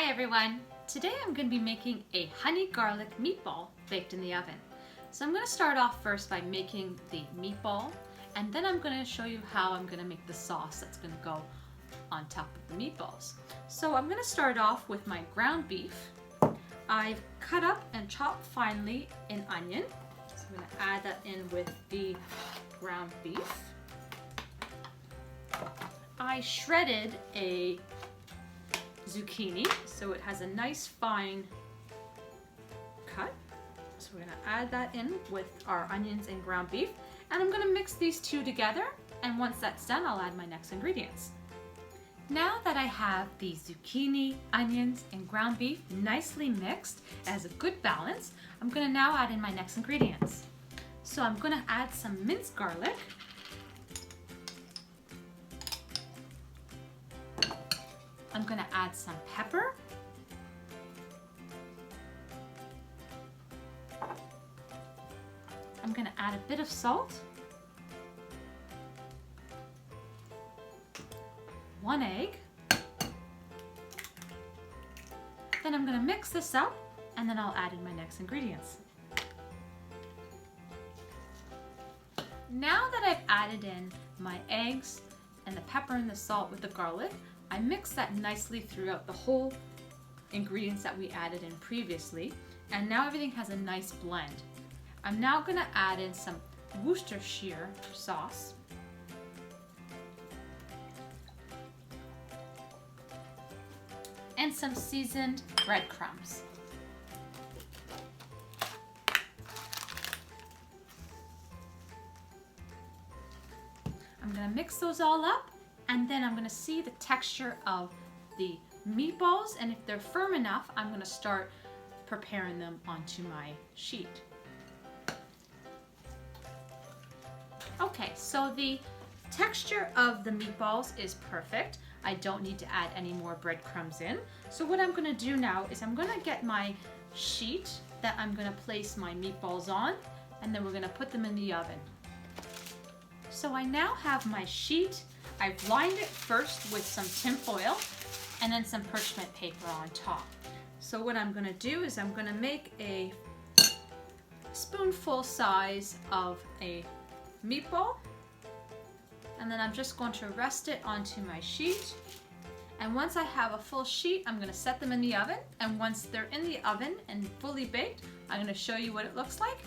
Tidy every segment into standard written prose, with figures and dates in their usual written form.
Hi everyone! Today I'm going to be making a honey garlic meatball baked in the oven. So I'm going to start off first by making the meatball, and then I'm going to show you how I'm going to make the sauce that's going to go on top of the meatballs. So I'm going to start off with my ground beef. I've cut up and chopped finely an onion. So I'm going to add that in with the ground beef. I shredded a zucchini so it has a nice fine cut. So we're going to add that in with our onions and ground beef, and I'm going to mix these two together, and once that's done I'll add my next ingredients. Now that I have the zucchini, onions, and ground beef nicely mixed, it has a good balance, I'm going to now add in my next ingredients. So I'm going to add some minced garlic. I'm going to add some pepper. I'm going to add a bit of salt. 1 egg. Then I'm going to mix this up, and then I'll add in my next ingredients. Now that I've added in my eggs and the pepper and the salt with the garlic, I mixed that nicely throughout the whole ingredients that we added in previously, and now everything has a nice blend. I'm now going to add in some Worcestershire sauce. And some seasoned breadcrumbs. I'm going to mix those all up, and then I'm going to see the texture of the meatballs, and if they're firm enough, I'm going to start preparing them onto my sheet. Okay, so the texture of the meatballs is perfect. I don't need to add any more breadcrumbs in. So what I'm going to do now is I'm going to get my sheet that I'm going to place my meatballs on, and then we're going to put them in the oven. So I now have my sheet. I've lined it first with some tin foil and then some parchment paper on top. So what I'm going to do is I'm going to make a spoonful size of a meatball, and then I'm just going to rest it onto my sheet. And once I have a full sheet, I'm going to set them in the oven, and once they're in the oven and fully baked, I'm going to show you what it looks like.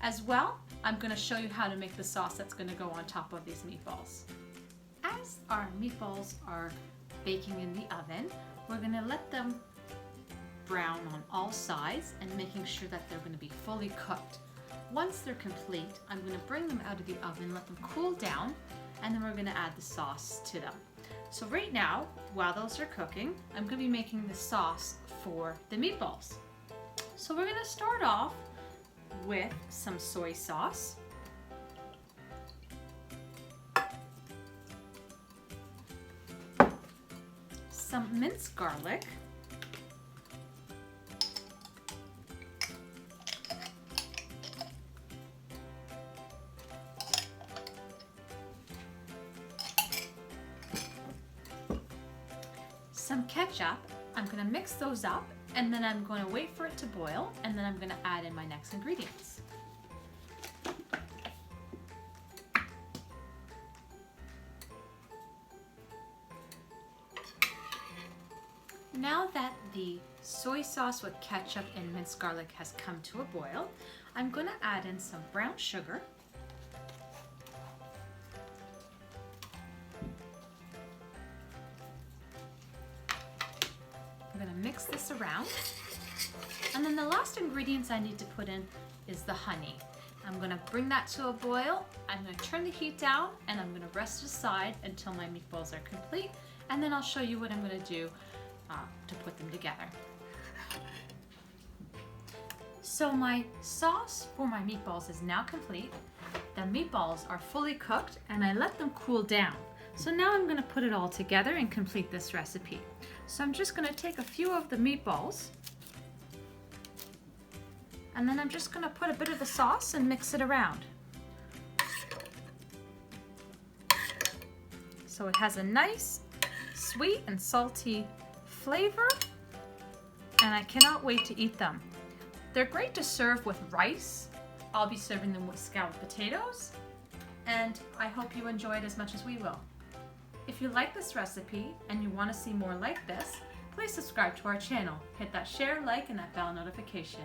As well, I'm going to show you how to make the sauce that's going to go on top of these meatballs. As our meatballs are baking in the oven, we're going to let them brown on all sides and making sure that they're going to be fully cooked. Once they're complete, I'm going to bring them out of the oven, let them cool down, and then we're going to add the sauce to them. So right now, while those are cooking, I'm going to be making the sauce for the meatballs. So we're going to start off with some soy sauce. Some minced garlic. Some ketchup. I'm going to mix those up, and then I'm going to wait for it to boil, and then I'm going to add in my next ingredients. Now that the soy sauce with ketchup and minced garlic has come to a boil, I'm going to add in some brown sugar. I'm going to mix this around, and then the last ingredients I need to put in is the honey. I'm going to bring that to a boil. I'm going to turn the heat down, and I'm going to rest aside until my meatballs are complete, and then I'll show you what I'm going to do to put them together. So my sauce for my meatballs is now complete. The meatballs are fully cooked, and I let them cool down. So now I'm going to put it all together and complete this recipe. So I'm just going to take a few of the meatballs, and then I'm just going to put a bit of the sauce and mix it around. So it has a nice sweet and salty flavor, and I cannot wait to eat them. They're great to serve with rice. I'll be serving them with scalloped potatoes, and I hope you enjoy it as much as we will. If you like this recipe and you want to see more like this, please subscribe to our channel. Hit that share, like, and that bell notification.